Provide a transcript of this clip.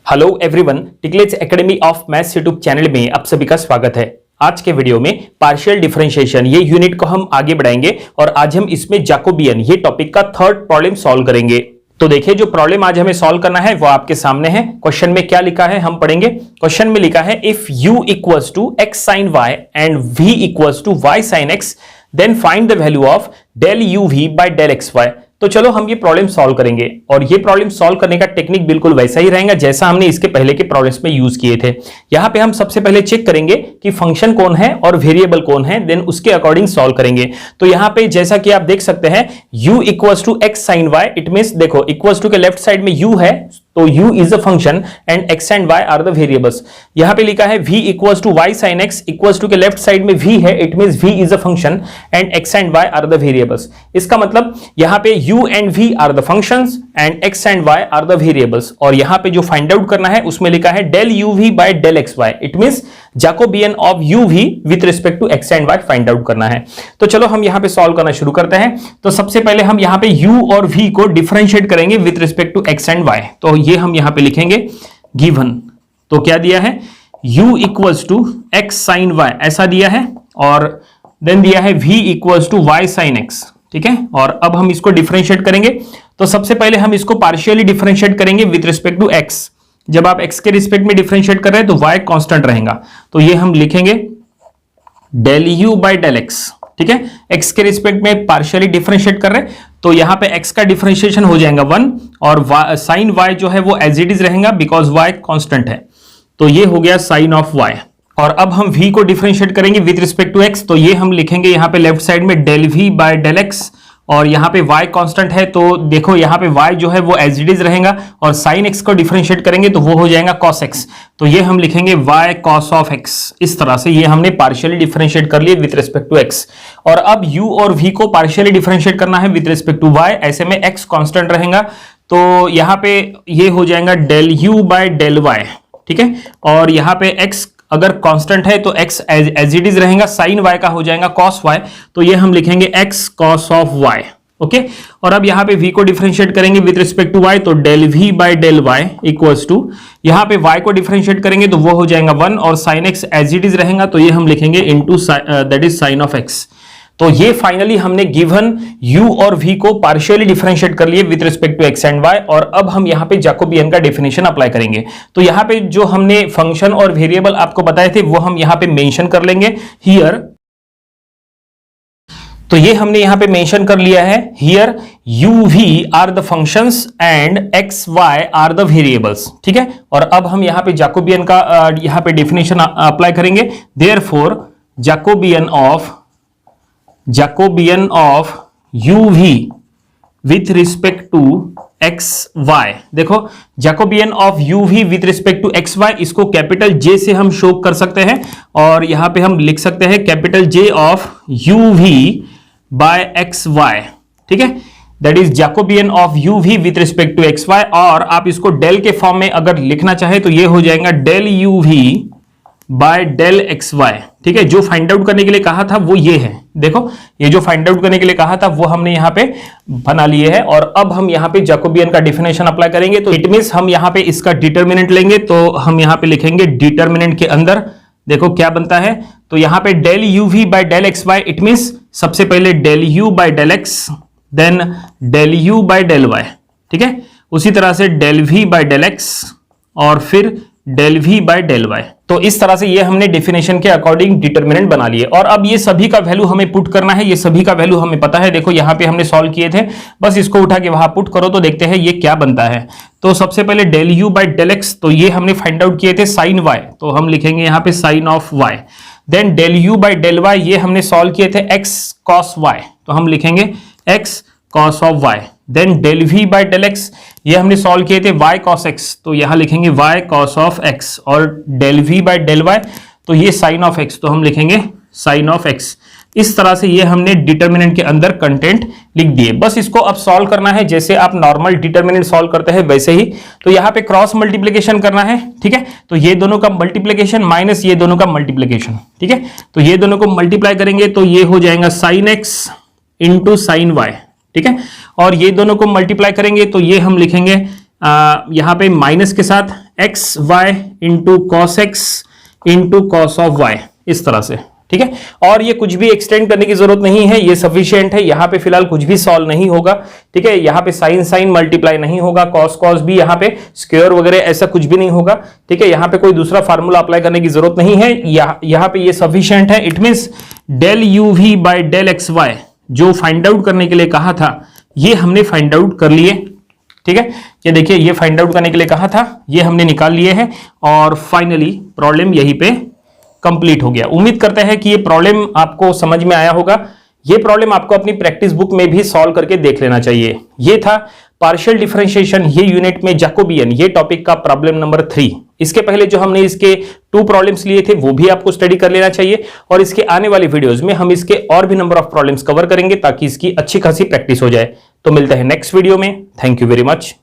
Hello everyone, Ticklets academy of maths YouTube channel में आप सभी का स्वागत है। आज के वीडियो में पार्शियल डिफरेंशिएशन ये यूनिट को हम आगे बढ़ाएंगे और आज हम इसमें जैकोबियन ये टॉपिक का थर्ड प्रॉब्लम सॉल्व करेंगे। तो देखिए, जो प्रॉब्लम आज हमें सॉल्व करना है वो आपके सामने है। क्वेश्चन में क्या लिखा है हम पढ़ेंगे। क्वेश्चन में लिखा है if u equals to x sin y and v equals to y sin x then find the value of del uv by del xy। तो चलो हम ये प्रॉब्लम सॉल्व करेंगे और ये प्रॉब्लम सॉल्व करने का टेक्निक बिल्कुल वैसा ही रहेगा जैसा हमने इसके पहले के प्रॉब्लम्स में यूज किए थे। यहां पे हम सबसे पहले चेक करेंगे कि फंक्शन कौन है और वेरिएबल कौन है, देन उसके अकॉर्डिंग सॉल्व करेंगे। तो यहां पे जैसा कि आप देख सकते हैं u equals to x sin y, it means देखो इक्वल्स टू के लेफ्ट साइड में u है तो u is a function and x and y are the variables. यहां पे लिखा है v equals to y sin x, equals to के लेफ्ट साइड में v है, it means v is a function and x and y are the variables. इसका मतलब यहां पे u and v are the functions and x and y are the variables. और यहां पे जो फाइंड आउट करना है उसमें लिखा है del uv by del xy, it means Jacobian of uv with respect to x and y find out करना है। तो चलो हम यहां पे सॉल्व करना शुरू करते हैं। तो सबसे पहले हम यहां पे u और v को डिफरेंशिएट करेंगे with respect to x and y। तो ये हम यहां पे लिखेंगे गिवन। तो क्या दिया है, u equals to x sin y ऐसा दिया है और देन दिया है v equals to y sin x, ठीक है। और अब हम इसको डिफरेंशिएट करेंगे। तो सबसे पहले हम इसको पार्शियली डिफरेंशिएट करेंगे विद रिस्पेक्ट टू x। जब आप x के रिस्पेक्ट में डिफरेंशिएट कर रहे हैं तो y कांस्टेंट रहेगा, तो ये हम लिखेंगे del u by del x, ठीक है। x के रिस्पेक्ट में पार्शियली डिफरेंशिएट कर रहे हैं तो यहां पे x का डिफरेंशिएशन हो जाएगा 1 और साइन y जो है वो एज इट इज रहेगा बिकॉज y कांस्टेंट है। तो ये हो गया साइन ऑफ y। और अब हम v को डिफरेंशिएट करेंगे विद रिस्पेक्ट टू x, तो ये हम लिखेंगे यहां पे लेफ्ट साइड में del v by del x और यहाँ पे y कांस्टेंट है तो देखो यहाँ पे y जो है वो एज इट इज रहेगा और sin x को डिफरेंशिएट करेंगे तो वो हो जाएगा cos x, तो ये हम लिखेंगे y cos of x। इस तरह से ये हमने पार्शियली डिफरेंशिएट कर लिए विद रिस्पेक्ट टू x। और अब u और v को पार्शियली डिफरेंशिएट करना है विद रिस्पेक्ट टू y, ऐसे में x कांस्टेंट रहेगा तो यहाँ पे ये हो जाएगा del u by del y, ठीक है। और यहाँ पे x अगर कांस्टेंट है तो x एज इट इज रहेगा, साइन y का हो जाएगा cos y, तो ये हम लिखेंगे x cos of y, okay. और अब यहाँ पे v को डिफरेंशिएट करेंगे विद रिस्पेक्ट टू y, तो del v by del y equals to यहाँ पे y को डिफरेंशिएट करेंगे तो वो हो जाएगा 1 और sin x as it is रहेगा तो ये हम लिखेंगे into that is sine of x। तो ये फाइनली हमने गिवन u और v को पार्शियली डिफरेंशिएट कर लिए with respect to x and y। और अब हम यहाँ पे जैकोबियन का डेफिनेशन अप्लाई करेंगे। तो यहाँ पे जो हमने फंक्शन और वेरिएबल आपको बताए थे वो हम यहाँ पे मेंशन कर लेंगे हियर। तो ये हमने यहाँ पे मेंशन कर लिया है here uv are the functions and xy are the variables, ठीक है। और अब हम यहाँ पे जैकोबियन का यहाँ पे डेफिनेशन अप्लाई करेंगे। Therefore Jacobian of uv with respect to xy, देखो Jacobian of uv with respect to xy, इसको कैपिटल J से हम शो कर सकते हैं और यहां पे हम लिख सकते हैं capital J of uv by xy, ठीक है। That is Jacobian of uv with respect to xy। और आप इसको डेल के फॉर्म में अगर लिखना चाहे तो ये हो जाएगा del uv by del xy, ठीक है। जो फाइंड आउट करने के लिए कहा था वो ये है, देखो ये जो फाइंड आउट करने के लिए कहा था वो हमने यहाँ पे बना लिए है। और अब हम यहाँ पे जैकोबियन का डेफिनेशन अप्लाई करेंगे तो इट मींस हम यहाँ पे इसका डिटर्मिनेंट लेंगे, तो हम यहाँ पे लिखेंगे डिटर्मिनेंट के अंदर देखो क्या बनता है। तो यहाँ पे del uv by del xy, it means सबसे पहले del u by del x then del u by del y, ठीक है। उसी तरह से del v by del x और फिर del v by del y। तो इस तरह से ये हमने डेफिनेशन के अकॉर्डिंग डिटर्मिनेंट बना लिए। और अब ये सभी का वैल्यू हमें पुट करना है, ये सभी का वैल्यू हमें पता है। देखो यहाँ पे हमने सॉल्व किए थे, बस इसको उठा के वहां पुट करो तो देखते हैं ये क्या बनता है। तो सबसे पहले del u by del x, तो ये हमने फाइंड आउट किए थे साइन y, तो हम लिखेंगे यहाँ पे sine of y। Then del u by del y, ये हमने सॉल्व किए थे x cos y, तो हम लिखेंगे x cos of y। Then del v by del x, ये हमने सॉल्व किए थे y cos x, तो यहां लिखेंगे y cos ऑफ x। और del v by del y, तो ये साइन ऑफ x, तो हम लिखेंगे साइन ऑफ x। इस तरह से ये हमने डिटर्मिनेंट के अंदर कंटेंट लिख दिए। बस इसको अब सॉल्व करना है जैसे आप नॉर्मल डिटर्मिनेंट सॉल्व करते हैं वैसे ही। तो यहाँ पे क्रॉस मल्टीप्लिकेशन करना है, ठीक है। तो ये दोनों का मल्टीप्लिकेशन माइनस ये दोनों का मल्टीप्लिकेशन, ठीक है। तो ये दोनों को मल्टीप्लाई करेंगे तो ये हो जाएगा sine x into sine y, ठीक है। और ये दोनों को मल्टीप्लाई करेंगे तो ये हम लिखेंगे यहाँ पे माइनस के साथ x y into cos x into cos of y, इस तरह से, ठीक है। और ये कुछ भी एक्सटेंड करने की जरूरत नहीं है, ये सफिशिएंट है। यहां पे फिलहाल कुछ भी सॉल्व नहीं होगा, ठीक है। यहां पे साइन साइन मल्टीप्लाई नहीं होगा, कॉस कॉस भी यहां पे स्क्वायर वगैरह ऐसा कुछ भी नहीं होगा, ठीक है। यहां पे कोई दूसरा फार्मूला अप्लाई करने की जरूरत नहीं है, यहां पे ये सफिशिएंट है। It means del u v by del x y जो फाइंड आउट करने के लिए कहा था, ये हमने फाइंड आउट कर लिए, ठीक है। ये देखिए, ये फाइंड आउट करने के लिए कहा था, ये हमने निकाल लिए हैं और फाइनली प्रॉब्लम यहीं पे कंप्लीट हो गया। उम्मीद करते हैं कि ये प्रॉब्लम आपको समझ में आया होगा। ये प्रॉब्लम आपको अपनी प्रैक्टिस बुक में भी सॉल्व करके देख लेना चाहिए। ये था पार्शियल डिफरेंशिएशन, ये यूनिट में जैकोबियन, ये टॉपिक का प्रॉब्लम नंबर 3। इसके पहले जो हमने इसके 2 प्रॉब्लम्स लिए थे वो भी आपको स्टडी कर लेना चाहिए, और इसके आने वाली वीडियोस में हम इसके और भी नंबर ऑफ प्रॉब्लम्स कवर करेंगे ताकि इसकी अच्छी खासी प्रैक्टिस हो जाए। तो मिलते हैं नेक्स्ट वीडियो में। Thank you very much.